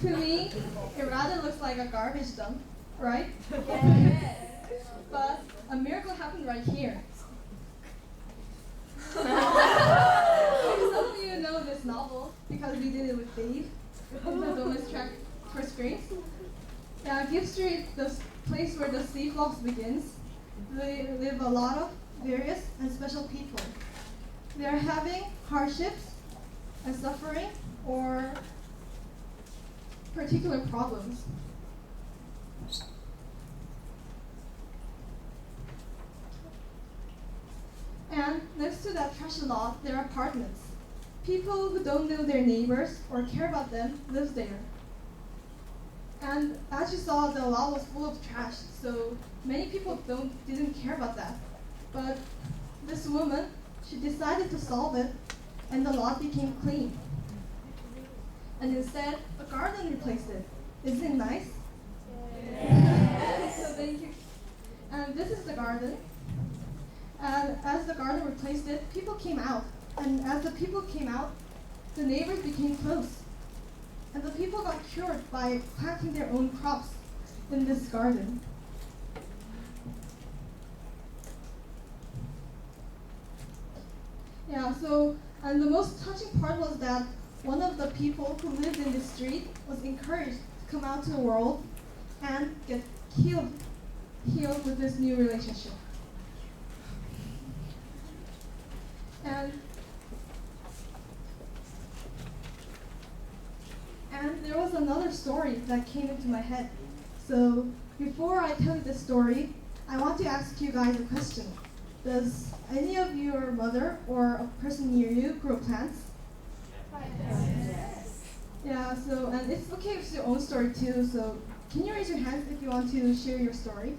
To me, it rather looks like a garbage dump, right? Yes. But a miracle happened right here. Some of you know this novel because we did it with Dave in the Domus track first grade. Yeah, Gift Street, the place where the sea flocks begins, they live a lot of various and special people. They are having hardships and suffering or particular problems. And next to that trash lot, there are apartments. People who don't know their neighbors or care about them live there. And as you saw, the lot was full of trash, so many people didn't care about that. But this woman, she decided to solve it, and the lot became clean. And instead, a garden replaced it. Isn't it nice? Yes. So thank you. And this is the garden. And as the garden replaced it, people came out. And as the people came out, the neighbors became close. And the people got cured by planting their own crops in this garden. Yeah, so, and the most touching part was that one of the people who lived in this street was encouraged to come out to the world and get healed with this new relationship. And there was another story that came into my head. So before I tell you this story, I want to ask you guys a question. Does any of your mother or a person near you grow plants? Yes. Yeah, so, and it's okay if it's your own story too, so can you raise your hands if you want to share your story?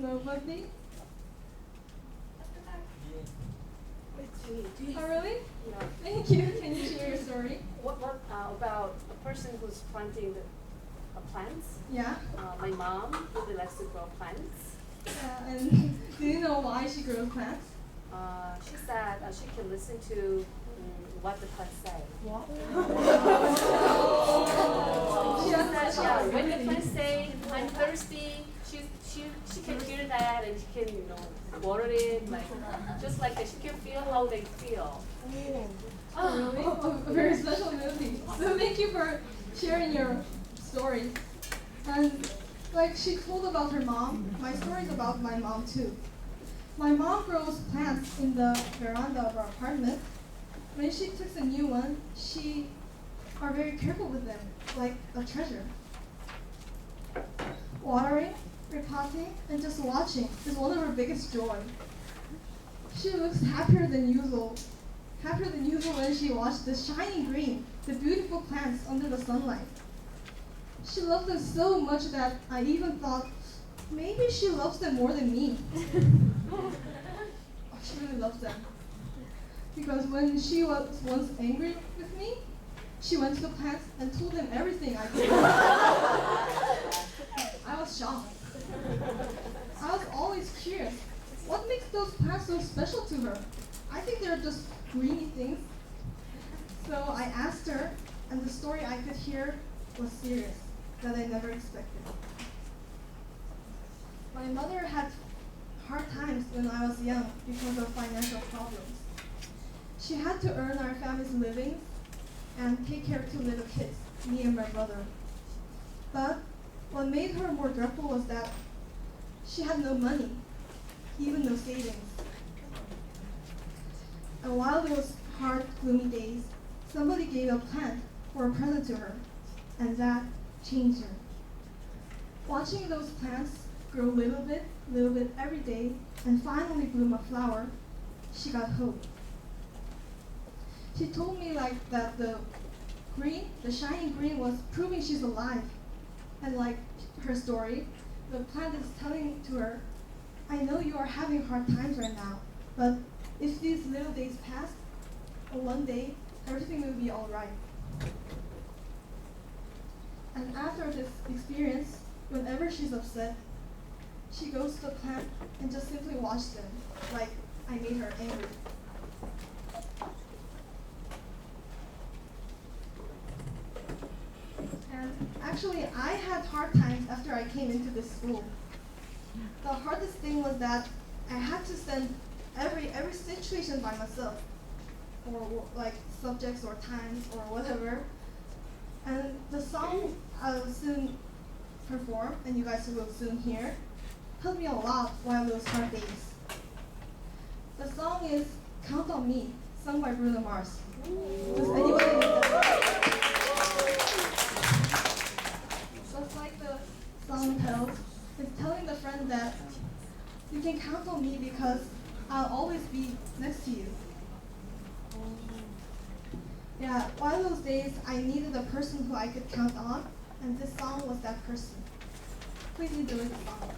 Nobody? Oh, really? Yeah. Thank you. Can you share your story? What about a person who's planting plants? Yeah. My mom really likes to grow plants. And do you know why she grows plants? She said she can listen to what the plants say. What? She said, yeah, when the plants say I'm thirsty, she can hear that and she can water it just like that. She can feel how they feel. Oh, really? Oh, a very special movie. So thank you for sharing your story. And like she told about her mom, my story is about my mom too. My mom grows plants in the veranda of our apartment. When she takes a new one, she are very careful with them, like a treasure. Watering, repotting, and just watching is one of her biggest joy. She looks happier than usual when she watched the shining green, the beautiful plants under the sunlight. She loves them so much that I even thought, maybe she loves them more than me. Oh, she really loves them. Because when she was once angry with me, she went to the plants and told them everything I did. I was shocked. I was always curious, what makes those plants so special to her? I think they're just greeny things. So I asked her, and the story I could hear was serious, that I never expected. My mother had hard times when I was young because of financial problems. She had to earn our family's living and take care of two little kids, me and my brother. But what made her more dreadful was that she had no money, even no savings. And while those hard, gloomy days, somebody gave a plant or a present to her, and that changed her. Watching those plants grow little bit every day, and finally bloom a flower, she got hope. She told me like that the shining green was proving she's alive. And like her story, the plant is telling to her, I know you are having hard times right now, but if these little days pass, one day, everything will be all right. And after this experience, whenever she's upset, she goes to the plant and just simply watches them, like I made her angry. Actually, I had hard times after I came into this school. The hardest thing was that I had to stand every situation by myself, or like subjects or times or whatever. And the song I will soon perform, and you guys will soon hear, helped me a lot while those hard days. The song is "Count on Me," sung by Bruno Mars. Does anybody know that? Just like the song tells, it's telling the friend that you can count on me because I'll always be next to you. Yeah, one of those days I needed a person who I could count on, and this song was that person. Please enjoy the song.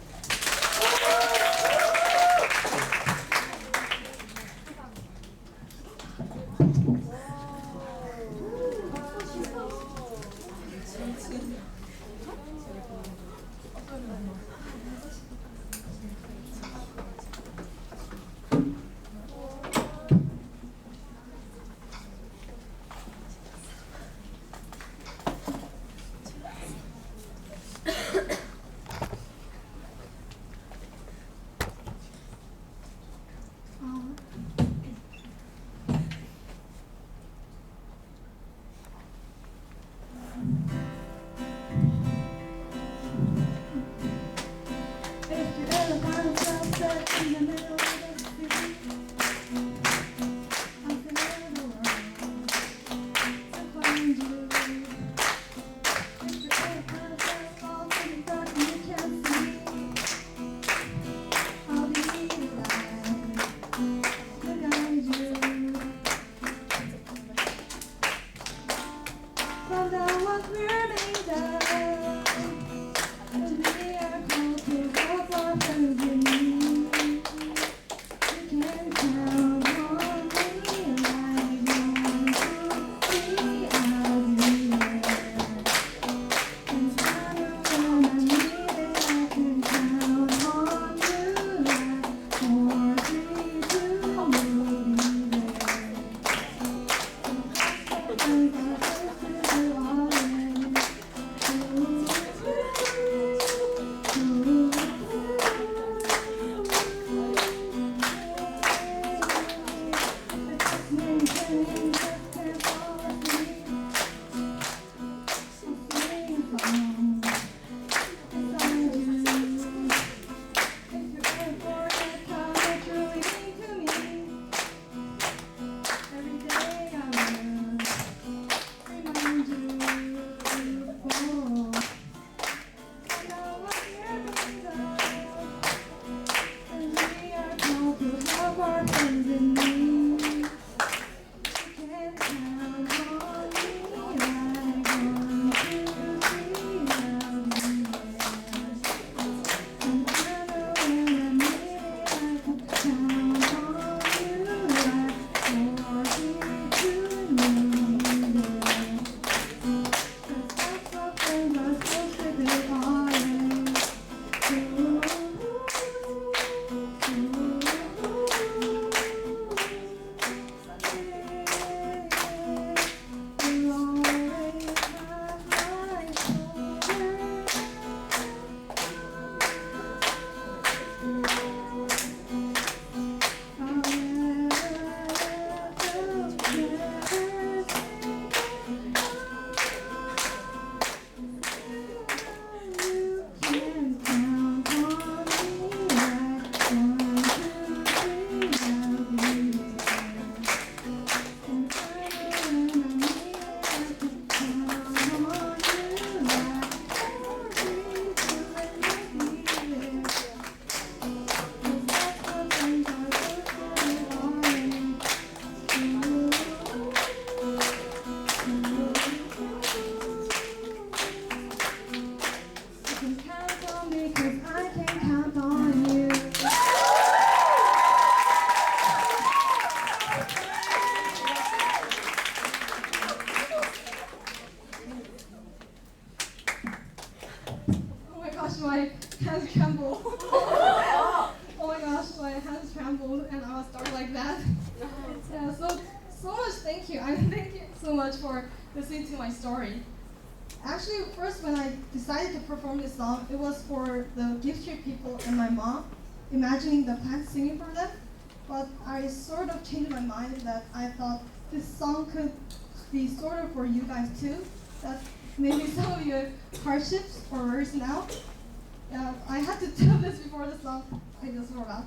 My hands tremble. Oh my gosh, my hands trembled and I was started like that. Yeah, so much thank you. Thank you so much for listening to my story. Actually, first when I decided to perform this song, it was for the Gift Street people and my mom, imagining the plants singing for them. But I sort of changed my mind that I thought this song could be sort of for you guys too. That maybe some of your hardships or worries now. I had to tell this before the song. I just forgot.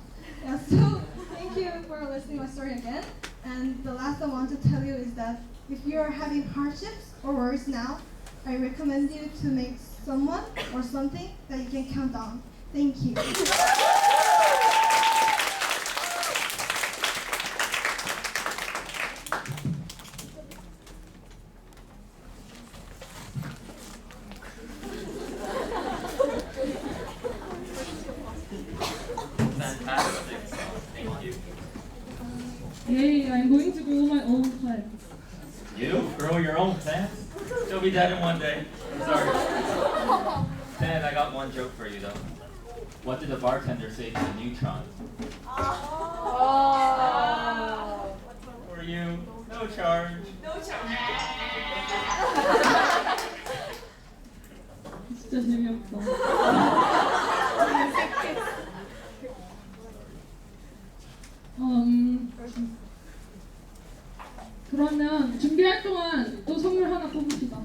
So thank you for listening to my story again. And the last I want to tell you is that if you are having hardships or worries now, I recommend you to make someone or something that you can count on. Thank you. Fantastic song. Thank you. Yay, I'm going to grow my own plants. You grow your own plants? You'll be dead in one day. I'm sorry. Dan, I got one joke for you though. What did the bartender say to the neutron? Oh. For you, no charge. 진짜 재미없다. 그러면 준비할 동안 또 선물 하나 뽑읍시다.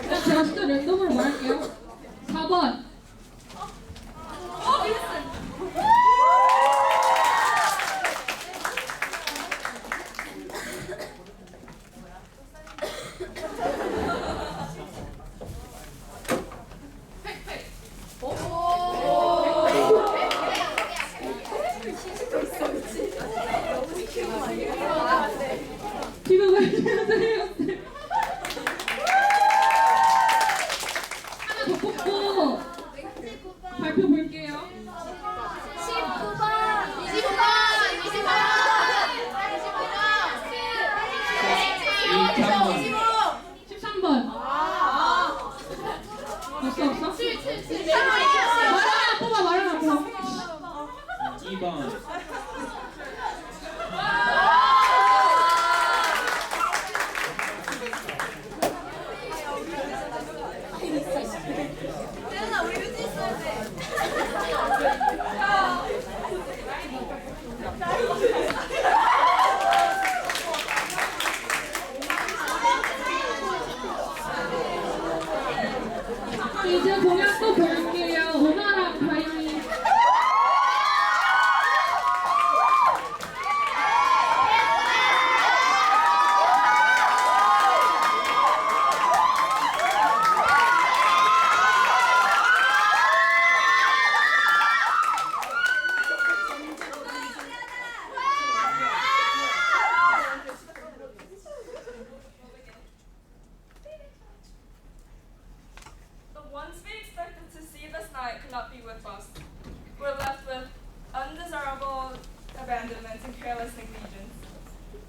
그냥 제가 진짜 랜덤으로 말할게요. 4번. 지금 발표하세요. 하나 더 뽑고 발표 볼게요. 19번. 13번. 없어? 말하나 뽑아. 2번. 이제 공연 또 볼게요. 오나랑 다이미. The ones we expected to see this night could not be with us. We're left with undesirable abandonment and careless negligence.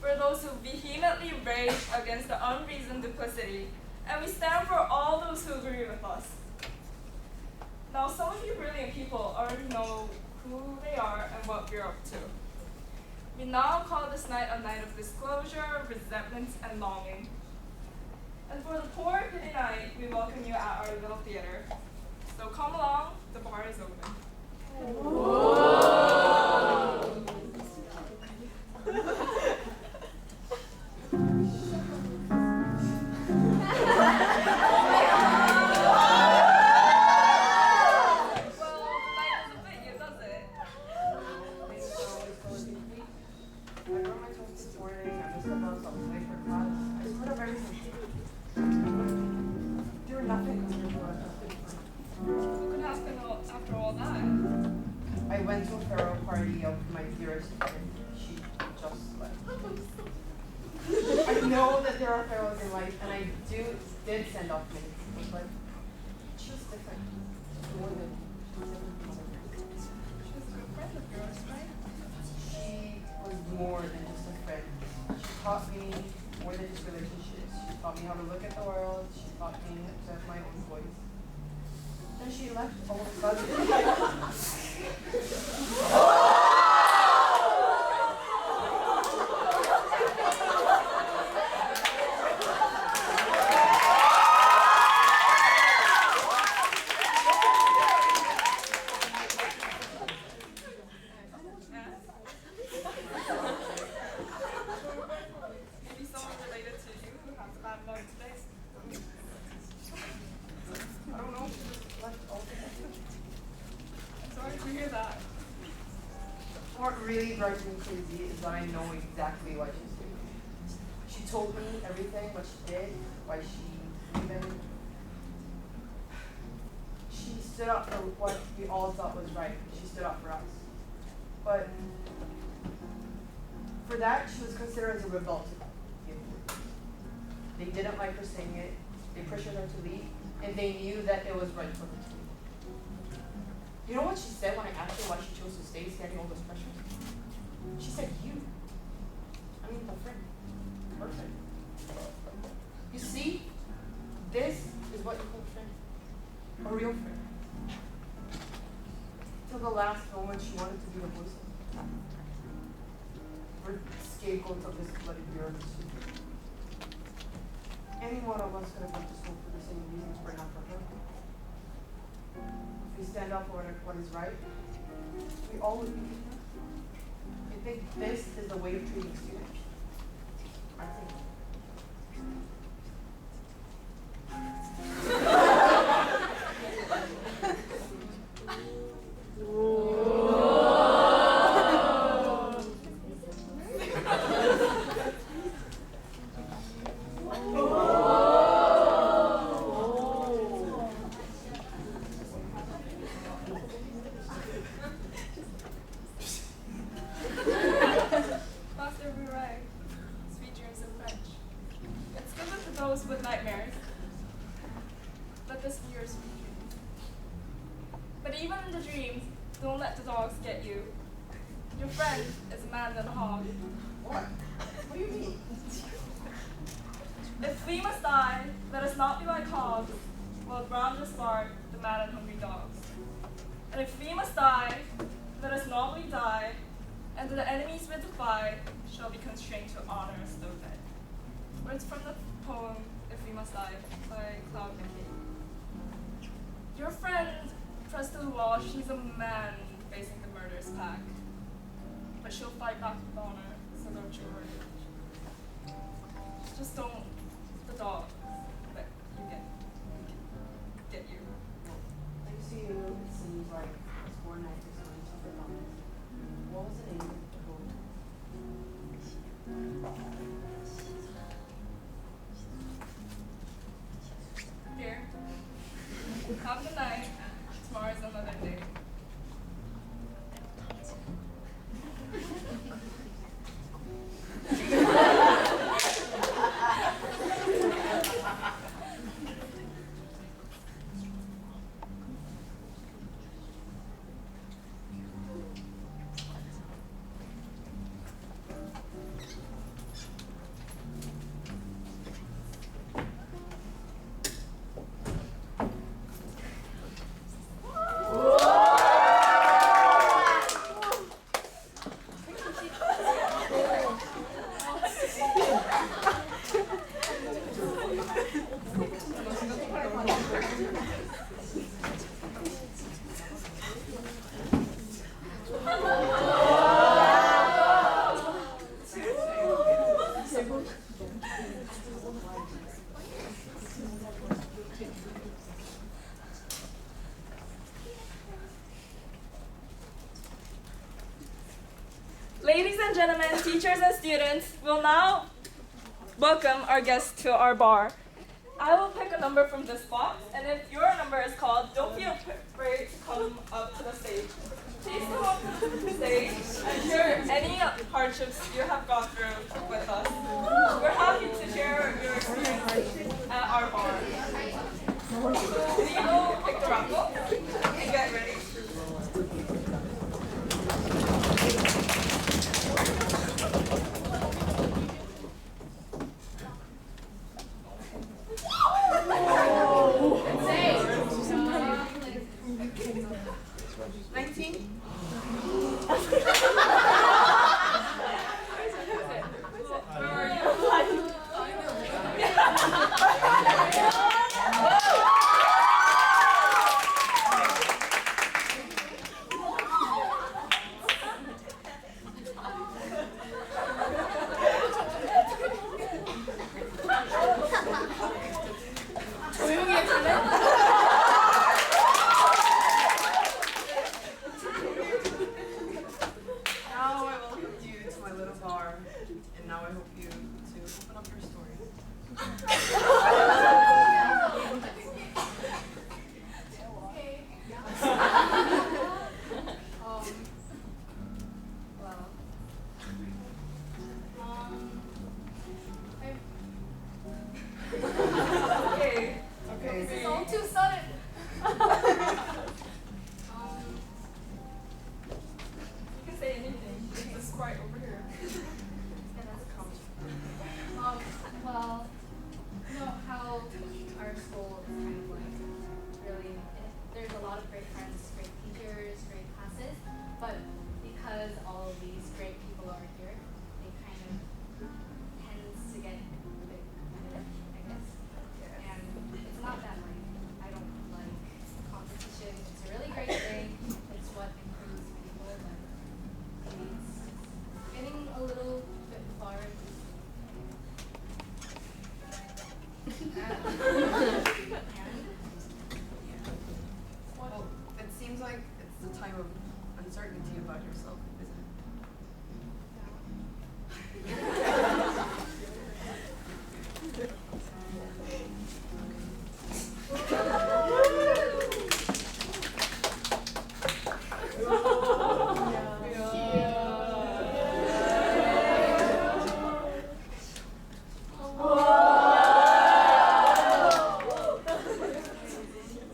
For those who vehemently rage against the unreasoned duplicity, and we stand for all those who agree with us. Now, some of you brilliant people already know who they are and what we're up to. We now call this night a night of disclosure, resentment, and longing. And for the poor pity night, we welcome you at our little theater. So come along, the bar is open. Well, the night doesn't fit you, does it? I wrote my test this morning. I just stepped out something late for class. I sort of everything. Doing nothing compared to what I just did. Who could happen after all that? I went to a farewell party of my dearest friend. She just left. I know that there are farewells in life, and I did send off minutes, but she was different. More than She was a good friend of yours, right? She was more than just a friend. She taught me more than just relationships. She taught me how to look at the world. She taught me to have my own voice. Then she left all of a sudden. really drives me crazy is that I know exactly why she's doing it. She told me everything, what she did, why she even. She stood up for what we all thought was right. She stood up for us. But for that, she was considered as a rebel to them. They didn't like her saying it. They pressured her to leave, and they knew that it was right for her to leave. You know what she said when I asked her why she chose to stay, standing all those pressures? She said, "You. I mean, a friend. Her friend. You see, this is what you call a friend. A real friend." Till the last moment, she wanted to be the voice of or scapegoat of this bloody bureau. Any one of us could have gone to school for the same reasons, but not for her. If we stand up for what is right, we all would be here. I think this is the way of treating students. I think. Master Rurai, sweet dreams in French. It's given to those with nightmares. Let this be your sweet dreams. But even in the dreams, don't let the dogs get you. Your friend is a man than a hog. What? What do you mean? If we must die, let us not be like hogs, while ground the spark, the mad and hungry dogs. And if we must die, let us nobly die, and the enemies we defy shall be constrained to honor us though dead. Words from the poem If We Must Die by Cloud McKay. Your friend trusts the law, she's a man facing the murderous pack. But she'll fight back with honor, so don't you worry. Just don't the dog that you get you. Thanks to you, it seems like it's more nice to something honest. What was the name of the poem? Here. Have a good night. Tomorrow's another day. Ladies and gentlemen, teachers and students, we'll now welcome our guests to our bar. I will pick a number from this box, and if your number is called, don't feel afraid to come up to the stage. Please come up to the stage and share any hardships you have gone through with us. We're happy to share your experience at our bar. So, can you go pick the raffle and get ready? Where were you? my little bar, and now I hope you to open up your stories. Okay. Okay. This is all too sudden. You can say anything. It's just quiet over here. Well, you know how our school is kind of like really, there's a lot of great friends, great teachers, great classes, but because all of these great people are here, it kind of tends to get a bit competitive, I guess. And it's not that like I don't like competition. It's a really great thing. It's what improves people, but maybe it's getting a little bit far. Well, it seems like it's the time of uncertainty about yourself, isn't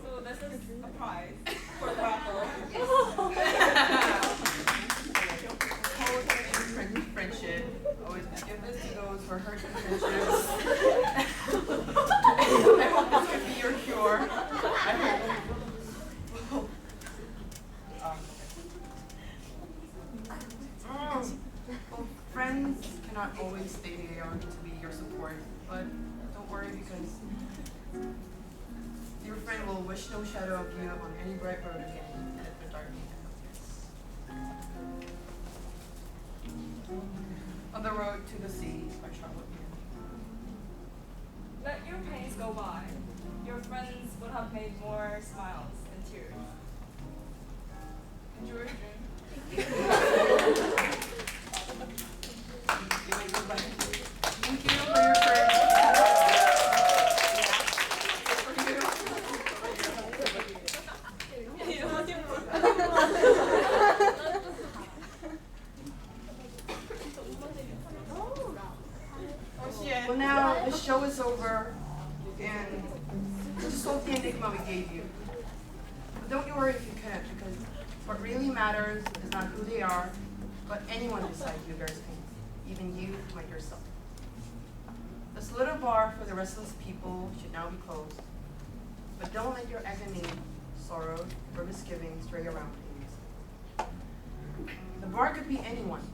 So this is a prize for the raffle. Friendship. Always give this to those who are hurt in friendships. I hope this can be your cure. Well, friends cannot always stay they are to be your support, but don't worry because your friend will wish no shadow of you on any bright road again at the dark end. On the Road to the Sea by Charlotte Mead. Let your pains go by. Your friends would have made more smiles than tears. Enjoy your drink. Thank you for your courage. Well, now the show is over, and just solve the enigma we gave you. But don't you worry if you can't, because what really matters is not who they are, but anyone beside you bears pain, even you, like yourself. This little bar for the restless people should now be closed, but don't let your agony, sorrow, or misgivings stray around things. The bar could be anyone,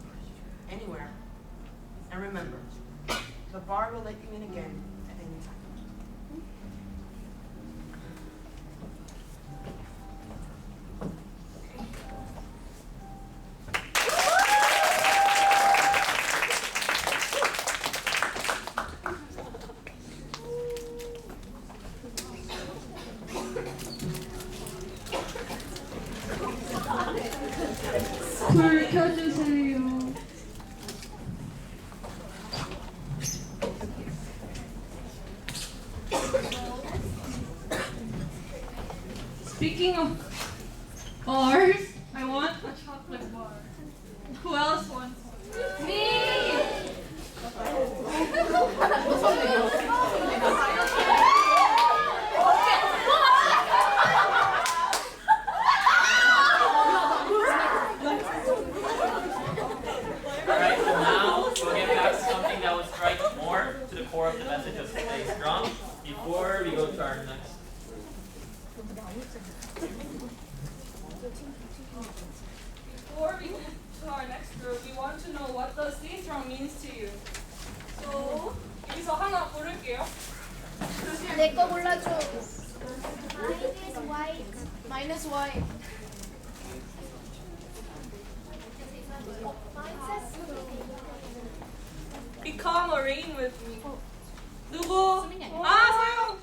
anywhere, and remember, the bar will let you in again at any time. 불 켜주세요. Speaking of bars, I want a chocolate bar. Who else wants one? Alright, so now we'll get back to something that will strike more to the core of the message of Stay Strong before we go to our next. Before we get to our next group, we want to know what the Stay Strong means to you. So, 여기서 하나 고를게요. 내 거 골라줘. Minus white. Become a rain with me. 누구? 아, 서영!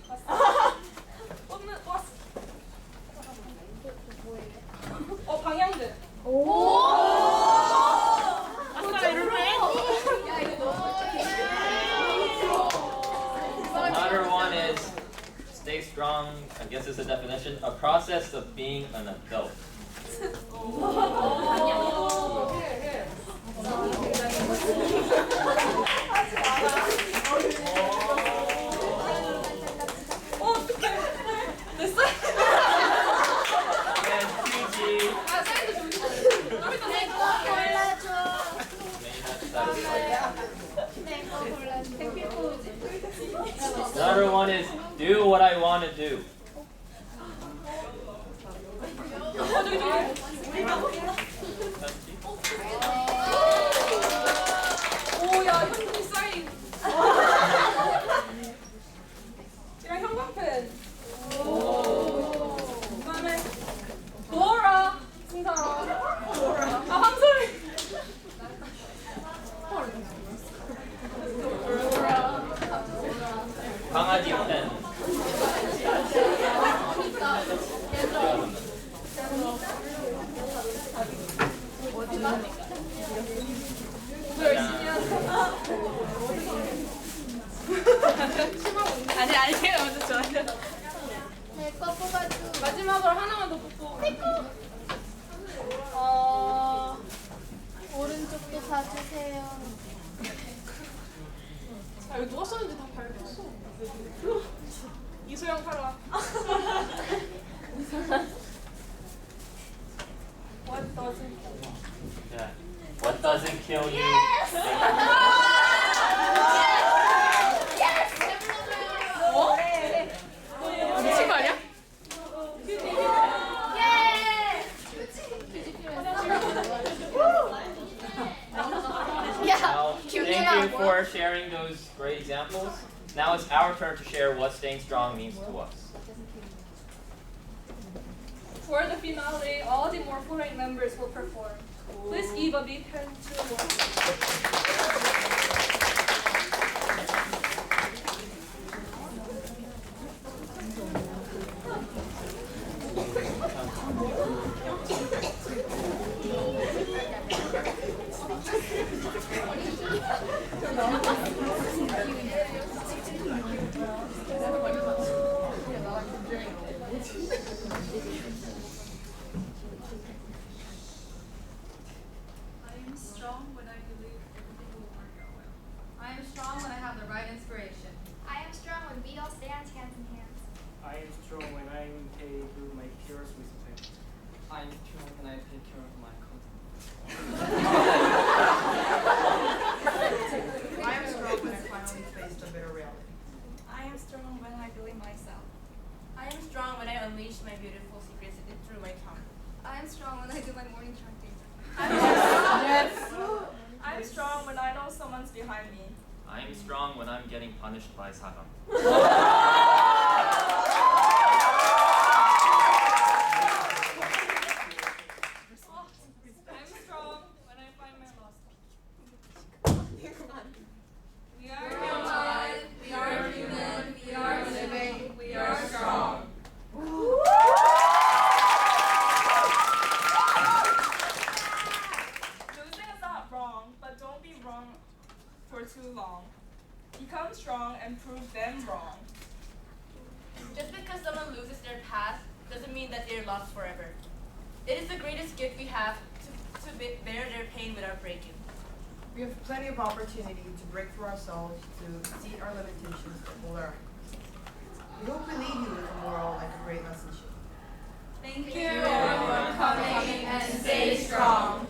왔어. 방향제. 오! 아싸, 이렇게? guess it's a definition. A process of being an adult. And PG. Another one is do what I want to do. 오야 현준이 사인. 이랑 형광펜. 그다음에 도어라 승사라. 아 한소리. 강아지 펜. 아니 먼저 좋아요. 내거 뽑아줘. 마지막으로 하나만 더 뽑고. 오른쪽도 봐주세요. 아 이거 누가 썼는지 다 밝혔어. 이소영 탈락. What doesn't Yeah. What doesn't kill you? 미친 거 아니야? Now, thank you for sharing those great examples. Now it's our turn to share what staying strong means to us. For the finale, all the Morphodite members will perform. Please give a big hand to Morphodite. I am strong when we all stand hands in hands. I am strong when I pay to my peers respect. I am strong when I take care of my content. I am strong when I finally face the bitter reality. I am strong when I believe myself. I am strong when I unleash my beautiful secrets through my tongue. I am strong when I do my morning chanting. Yes. I am strong when I know someone's behind me. I am strong when I'm getting punished by Sagam. I'm strong when I find my lost. We are human, we are human, we are living, we are strong. Losing is not wrong, but don't be wrong for too long. Become strong and prove them wrong. Just because someone loses their path doesn't mean that they're lost forever. It is the greatest gift we have to bear their pain without breaking. We have plenty of opportunity to break through ourselves, to see our limitations, to learn. We hope we leave you with a moral like a great lesson should. Thank you for coming and stay strong.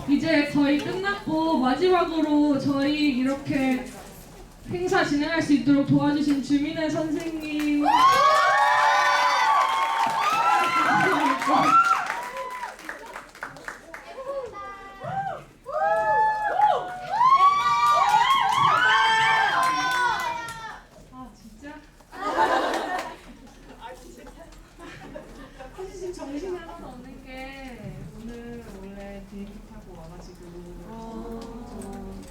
이제 거의 끝났고 마지막으로 저희 이렇게 행사 진행할 수 있도록 도와주신 주민의 선생님 아 진짜? 사실 지금 정신이 하나도 없는 게 오늘 원래 비행기 타고 와가지고 좀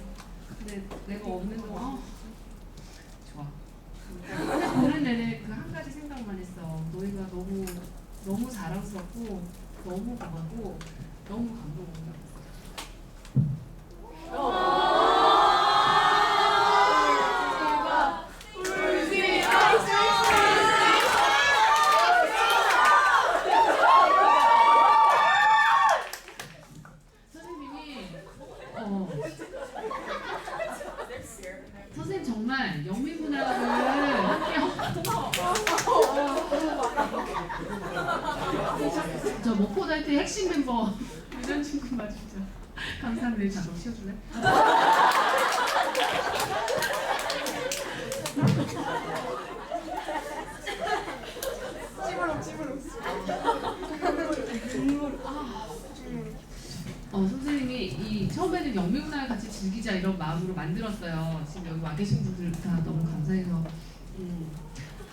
근데 내가 없는 동안 좋아. 보는 내내 그 한 가지 생각만 했어. 너희가 너무 자랑스럽고 너무 고맙고 너무 감동받았어. 선생님 정말 영미문학을 저 모포다이트 핵심 멤버 이런 친구 맞으시죠? 감사합니다. 잠깐 쉬어줄래? 선생님이 이 처음에는 영미문학을 같이 즐기자 이런 마음으로 만들었어요. 지금 여기 와 계신 분들 다 너무 감사해서.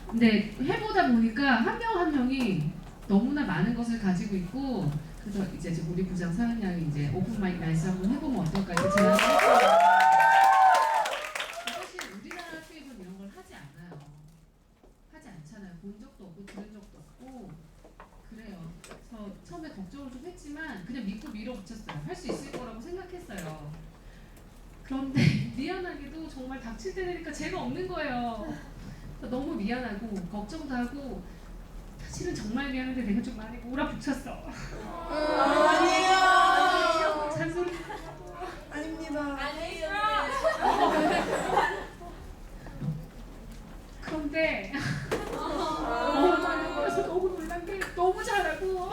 근데 해보다 보니까 한 명 한 명이 너무나 많은 것을 가지고 있고, 그래서 이제 우리 부장 사연 양이 이제 오픈 마이크 나이스 한번 해보면 어떨까 이렇게 제안을 했어요. 사실 우리나라 학교에서는 이런 걸 하지 않아요. 하지 않잖아요. 본 적도 없고 들은 적도 없고 그래요. 그래서 처음에 걱정을 좀 했지만 그냥 믿고 밀어붙였어요. 할 수 있을 거라고 생각했어요. 그런데 미안하게도 정말 닥칠 때 되니까 제가 없는 거예요. 너무 미안하고 걱정도 하고 사실은 정말 미안한데 내가 좀 많이 몰아붙였어. 아니에요. 잔소리. 아닙니다. 그런데 그래서 너무 놀란 게 너무 잘하고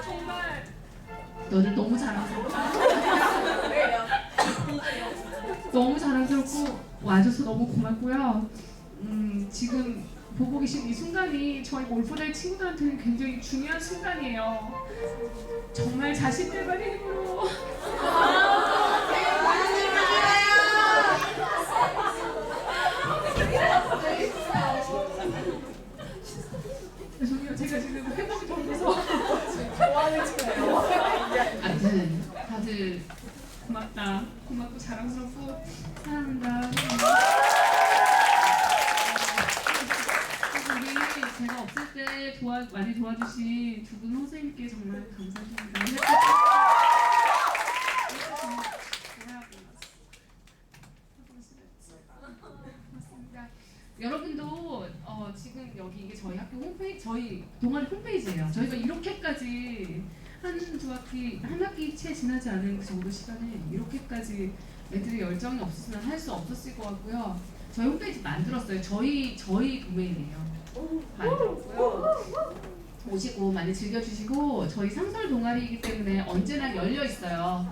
정말 너는 너무 자랑스럽다. 너무 자랑스럽고 와줘서 너무 고맙고요. 지금 보고 계신 이 순간이 저희 몰포다이 친구들한테는 굉장히 중요한 순간이에요. 정말 자신들만의 힘으로 죄송해요. 제가 지금 회복이 덜 돼서 아무튼 다들 고맙다. 고맙고 자랑스럽고 사랑한다. 우리 제가 없을 때 많이 도와주신 두 분 선생님께 정말 감사드립니다. 고맙습니다. 여러분도 지금 여기 이게 저희 학교 홈페이지, 저희 동아리 홈페이지예요. 저희가 이렇게까지 한 학기 채 지나지 않은 그 정도 시간에 이렇게까지 애들이 열정이 없었으면 할 수 없었을 것 같고요. 저희 홈페이지 만들었어요. 저희 도메인이에요. 만들었고요. 오시고 많이 즐겨주시고 저희 상설 동아리이기 때문에 언제나 열려 있어요.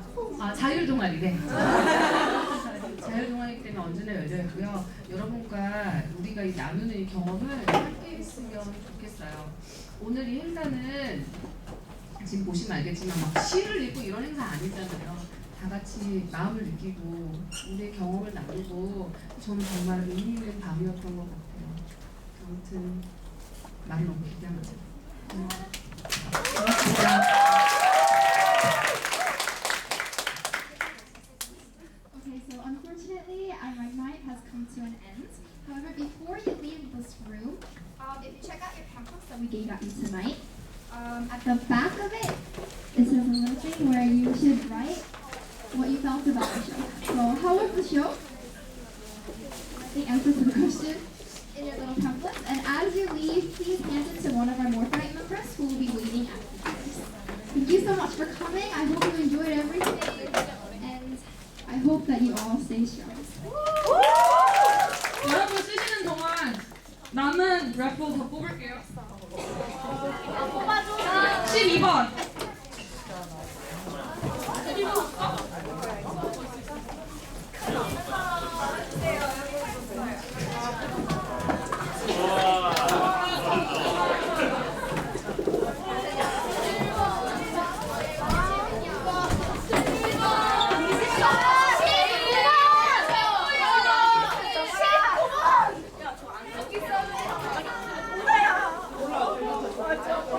자율 동아리네. 자율 동아리이기 때문에 언제나 열려 있고요. 여러분과 우리가 이 나누는 이 경험을 함께 했으면 좋겠어요. 오늘 이 행사는 지금 보시면 알겠지만 막 시를 읽고 이런 행사 아니잖아요. 다 같이 마음을 느끼고 우리의 경험을 나누고 저는 정말 의미 있는 밤이었던 것 같아요. 아무튼 말을 너무 길게 한 거죠. 고맙습니다. Okay, so unfortunately, our night has come to an end. However, before you leave this room, if you check out your pamphlets that we gave out you tonight, at the back of it, it says a little thing where you should write what you felt about the show. So, how was the show? The answer to the question in your little pamphlets. And as you leave, please hand it to one of our Morphodite members who will be waiting at the doors. Thank you so much for coming. I hope you enjoyed everything, and I hope that you all stay strong. 여러분 쓰시는 동안 남은 래퍼 더 뽑을게요. 12번. 12번.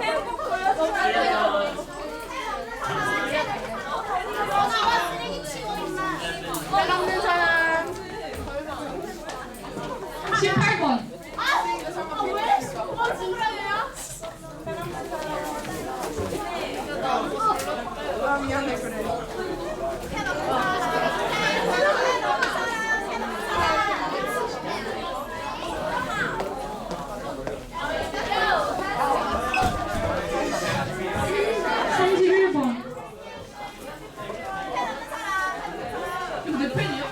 행복 보여줘. 18번. 아 미안해 그래. 이거 내 팬이야?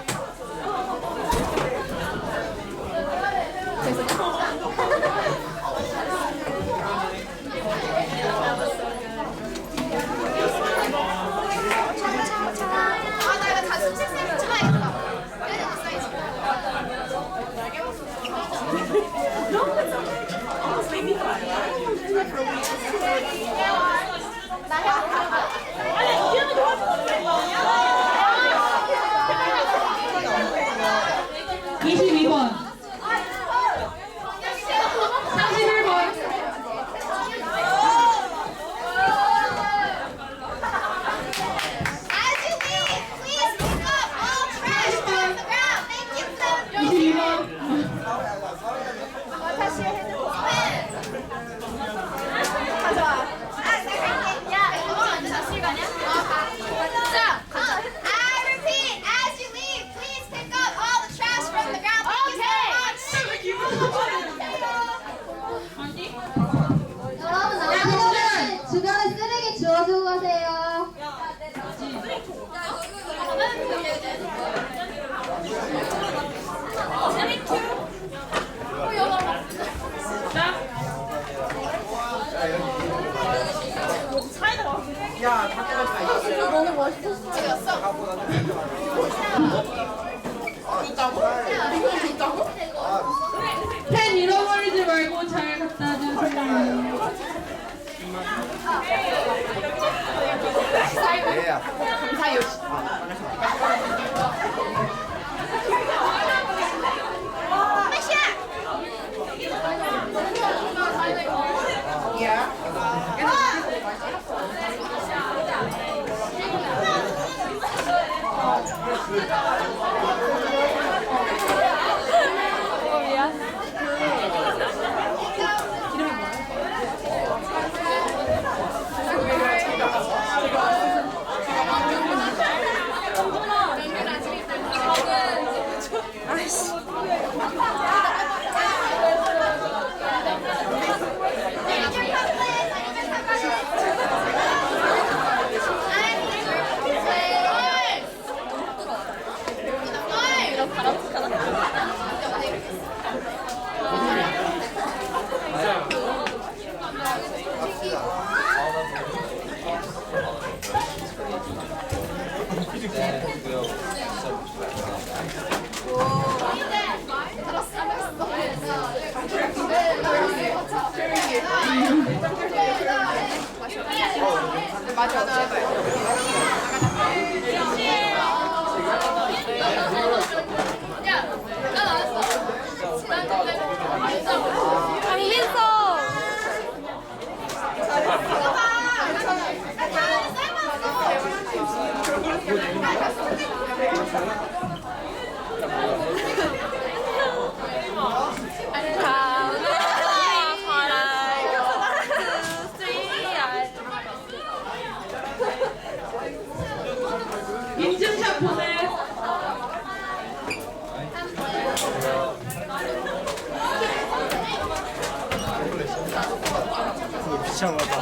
주변에 쓰레기 주워주고 가세요. 야 밖에 가지 마. 너무 멋있었어. 찍었어? 펜 잃어버리지 말고 잘 갖다 주세요. 감사 역시. 인증샷 보내. 비참하다.